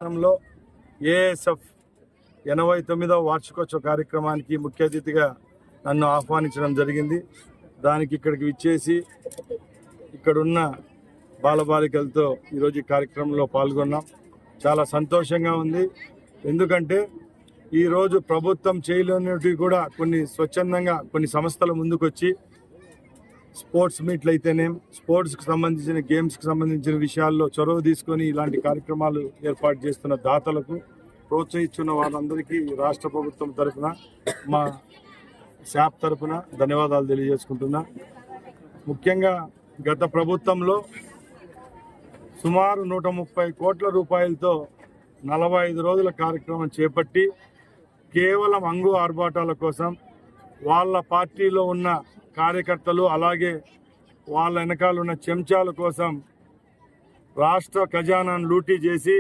లో ఏఎస్ఎఫ్ 89వ వార్షికోత్సవ కార్యక్రమానికి ముఖ్య అతిథిగా నన్ను ఆహ్వానించడం జరిగింది. దానికి ఇక్కడికి విచ్చేసి ఇక్కడున్న బాలబాలికలతో ఈరోజు ఈ కార్యక్రమంలో పాల్గొన్నాం. చాలా సంతోషంగా ఉంది. ఎందుకంటే ఈరోజు ప్రభుత్వం చేయలేనివి కూడా కొన్ని స్వచ్ఛందంగా కొన్ని సంస్థల ముందుకొచ్చి స్పోర్ట్స్ మీట్లు అయితేనేం, స్పోర్ట్స్కి సంబంధించిన గేమ్స్కి సంబంధించిన విషయాల్లో చొరవ తీసుకొని ఇలాంటి కార్యక్రమాలు ఏర్పాటు చేస్తున్న దాతలకు, ప్రోత్సహిస్తున్న వారందరికీ రాష్ట్ర ప్రభుత్వం తరఫున, మా శాప్ తరఫున ధన్యవాదాలు తెలియజేసుకుంటున్నా. ముఖ్యంగా గత ప్రభుత్వంలో సుమారు 130 కోట్ల రూపాయలతో 45 రోజుల కార్యక్రమం చేపట్టి కేవలం అంగు ఆర్భాటాల కోసం వాళ్ళ పార్టీలో ఉన్న కార్యకర్తలు అలాగే వాళ్ళ వెనకాల ఉన్న చెంచాల కోసం రాష్ట్ర ఖజానాను లూటీ చేసి